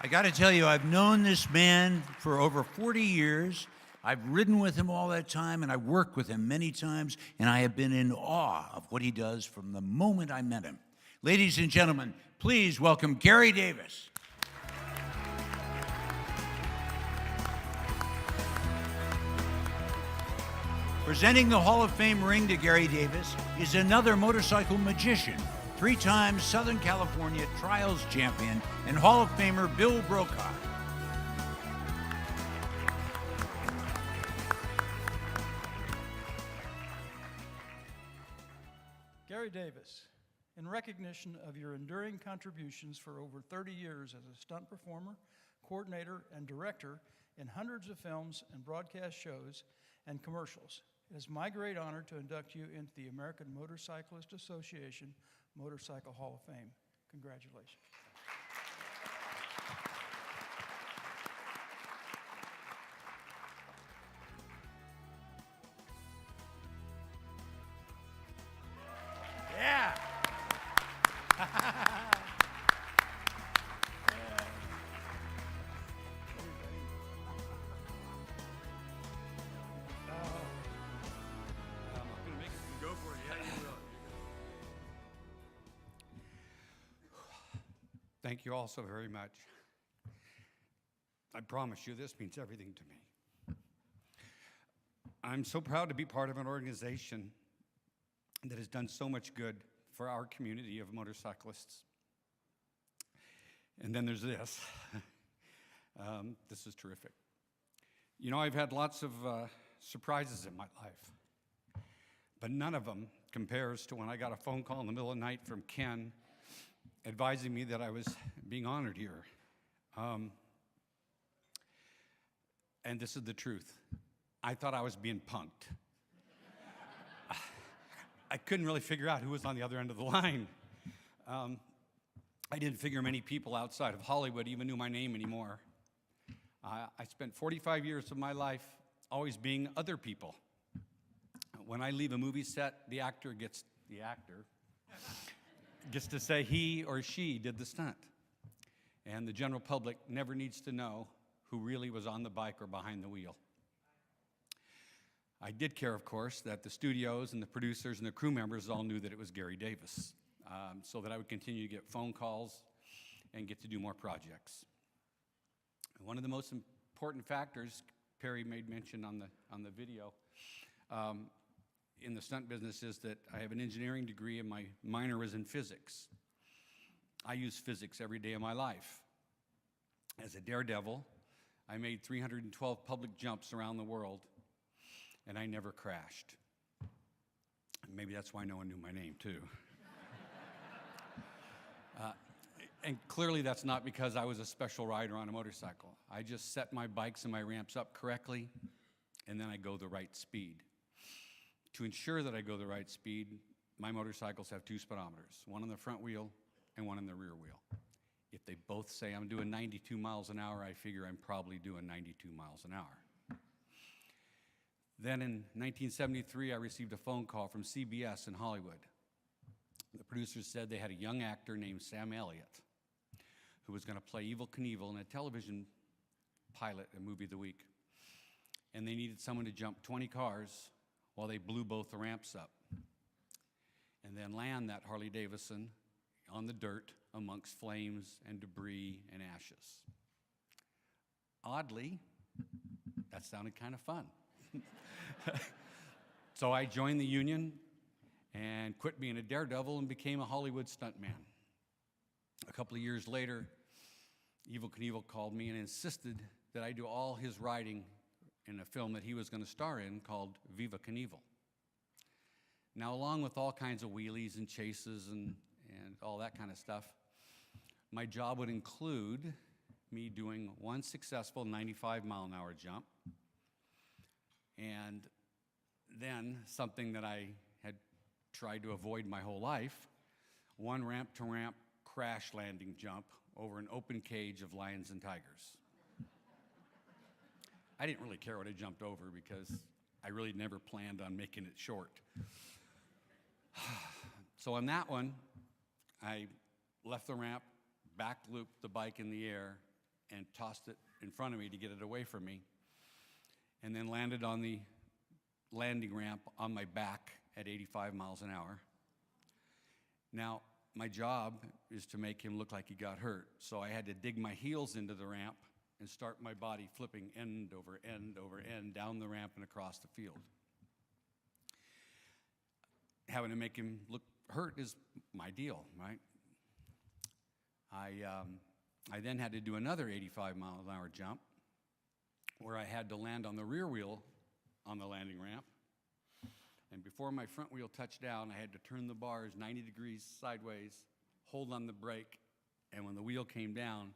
I got to tell you, I've known this man for over 40 years. I've ridden with him all that time, and I worked with him many times, and I have been in awe of what he does from the moment I met him. Ladies and gentlemen, please welcome Gary Davis. Presenting the Hall of Fame ring to Gary Davis is another motorcycle magician, three-time Southern California Trials champion and Hall of Famer Bill Brokaw. Gary Davis, in recognition of your enduring contributions for over 30 years as a stunt performer, coordinator, and director in hundreds of films and broadcast shows and commercials, it is my great honor to induct you into the American Motorcyclist Association Motorcycle Hall of Fame. Congratulations. Yeah. Thank you all so very much. I promise you this means everything to me. I'm so proud to be part of an organization that has done so much good for our community of motorcyclists. And then there's this. This is terrific. You know, I've had lots of surprises in my life, but none of them compares to when I got a phone call in the middle of the night from Ken advising me that I was being honored here. And this is the truth. I thought I was being punked. I couldn't really figure out who was on the other end of the line. I didn't figure many people outside of Hollywood even knew my name anymore. I spent 45 years of my life always being other people. When I leave a movie set, the actor gets to say he or she did the stunt. And the general public never needs to know who really was on the bike or behind the wheel. I did care, of course, that the studios and the producers and the crew members all knew that it was Gary Davis, so that I would continue to get phone calls and get to do more projects. One of the most important factors, Perry made mention on the video, in the stunt business is that I have an engineering degree and my minor was in physics. I use physics every day of my life. As a daredevil, I made 312 public jumps around the world, and I never crashed. Maybe that's why no one knew my name, too. And clearly that's not because I was a special rider on a motorcycle. I just set my bikes and my ramps up correctly, and then I go the right speed. To ensure that I go the right speed, my motorcycles have two speedometers, one on the front wheel and one on the rear wheel. If they both say I'm doing 92 miles an hour, I figure I'm probably doing 92 miles an hour. Then in 1973, I received a phone call from CBS in Hollywood. The producers said they had a young actor named Sam Elliott who was going to play Evel Knievel in a television pilot, a movie of the week. And they needed someone to jump 20 cars while they blew both the ramps up and then land that Harley Davidson on the dirt amongst flames and debris and ashes. Oddly, that sounded kind of fun. So I joined the union and quit being a daredevil and became a Hollywood stuntman. A couple of years later, Evel Knievel called me and insisted that I do all his riding in a film that he was going to star in called Viva Knievel. Now, along with all kinds of wheelies and chases and all that kind of stuff, my job would include me doing one successful 95-mile-an-hour jump, and then something that I had tried to avoid my whole life, one ramp-to-ramp crash landing jump over an open cage of lions and tigers. I didn't really care what I jumped over because I really never planned on making it short. So on that one, I left the ramp, back looped the bike in the air, and tossed it in front of me to get it away from me, and then landed on the landing ramp on my back at 85 miles an hour. Now, my job is to make him look like he got hurt, so I had to dig my heels into the ramp and start my body flipping end over end over end down the ramp and across the field. Having to make him look hurt is my deal, right? I then had to do another 85-mile-an-hour jump where I had to land on the rear wheel on the landing ramp. And before my front wheel touched down, I had to turn the bars 90 degrees sideways, hold on the brake, and when the wheel came down,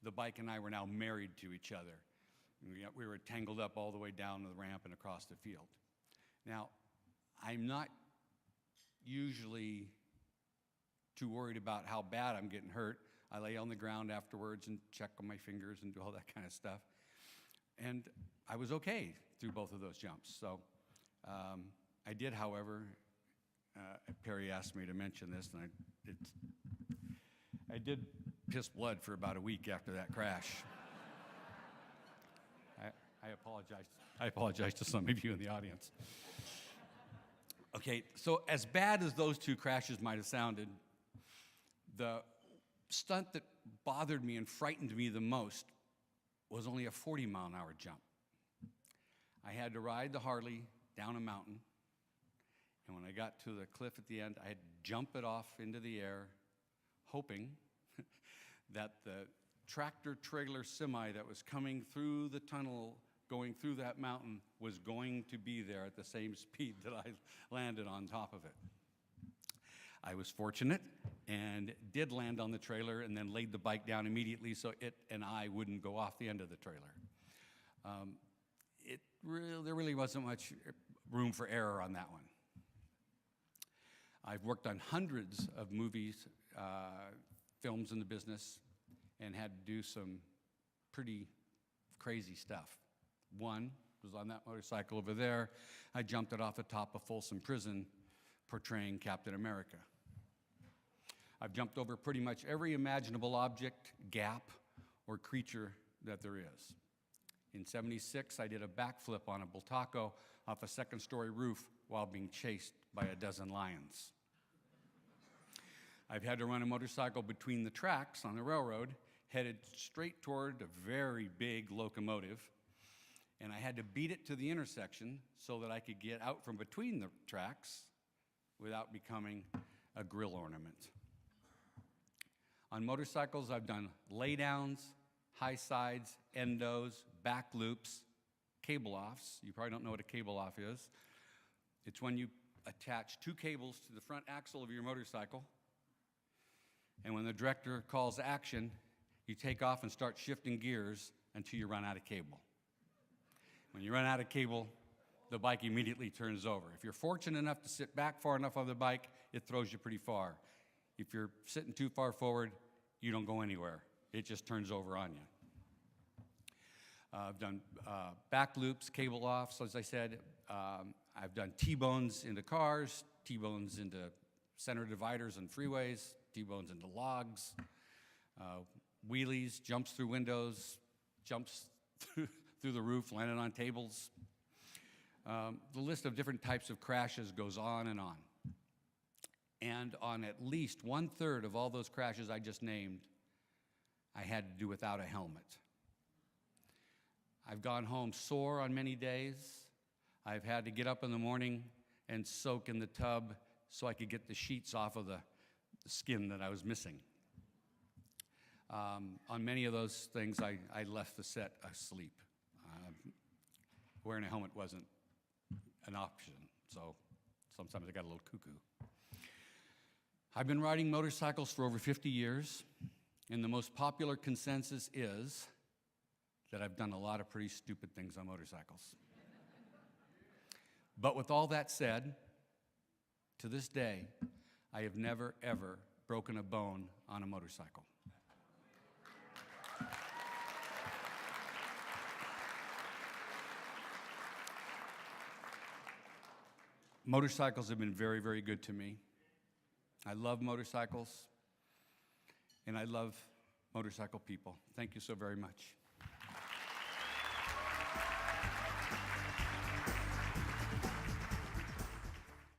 the bike and I were now married to each other. We were tangled up all the way down the ramp and across the field. Now, I'm not usually too worried about how bad I'm getting hurt. I lay on the ground afterwards and check on my fingers and do all that kind of stuff. And I was okay through both of those jumps. So I did, however, Perry asked me to mention this, and I did piss blood for about a week after that crash. I apologize. I apologize to some of you in the audience. Okay, so as bad as those two crashes might have sounded, the stunt that bothered me and frightened me the most was only a 40-mile-an-hour jump. I had to ride the Harley down a mountain, and when I got to the cliff at the end, I had to jump it off into the air, hoping that the tractor-trailer semi that was coming through the tunnel going through that mountain was going to be there at the same speed that I landed on top of it. I was fortunate and did land on the trailer and then laid the bike down immediately so it and I wouldn't go off the end of the trailer. There really wasn't much room for error on that one. I've worked on hundreds of movies, films in the business, and had to do some pretty crazy stuff. One was on that motorcycle over there. I jumped it off the top of Folsom Prison portraying Captain America. I've jumped over pretty much every imaginable object, gap, or creature that there is. In '76, I did a backflip on a Bultaco off a second-story roof while being chased by a dozen lions. I've had to run a motorcycle between the tracks on the railroad, headed straight toward a very big locomotive, and I had to beat it to the intersection so that I could get out from between the tracks without becoming a grill ornament. On motorcycles, I've done laydowns, high sides, endos, back loops, cable offs. You probably don't know what a cable off is. It's when you attach two cables to the front axle of your motorcycle, and when the director calls action, you take off and start shifting gears until you run out of cable. When you run out of cable, the bike immediately turns over. If you're fortunate enough to sit back far enough on the bike, it throws you pretty far. If you're sitting too far forward, you don't go anywhere. It just turns over on you. I've done back loops, cable offs, as I said. I've done T-bones into cars, T-bones into center dividers and freeways, T-bones into logs, wheelies, jumps through windows, jumps through the roof, landing on tables. The list of different types of crashes goes on and on. And on at least 1/3 of all those crashes I just named, I had to do without a helmet. I've gone home sore on many days. I've had to get up in the morning and soak in the tub so I could get the sheets off of the skin that I was missing. On many of those things, I left the set asleep. Wearing a helmet wasn't an option, so sometimes I got a little cuckoo. I've been riding motorcycles for over 50 years, and the most popular consensus is that I've done a lot of pretty stupid things on motorcycles. But with all that said, to this day, I have never, ever broken a bone on a motorcycle. Motorcycles have been very, very good to me. I love motorcycles, and I love motorcycle people. Thank you so very much.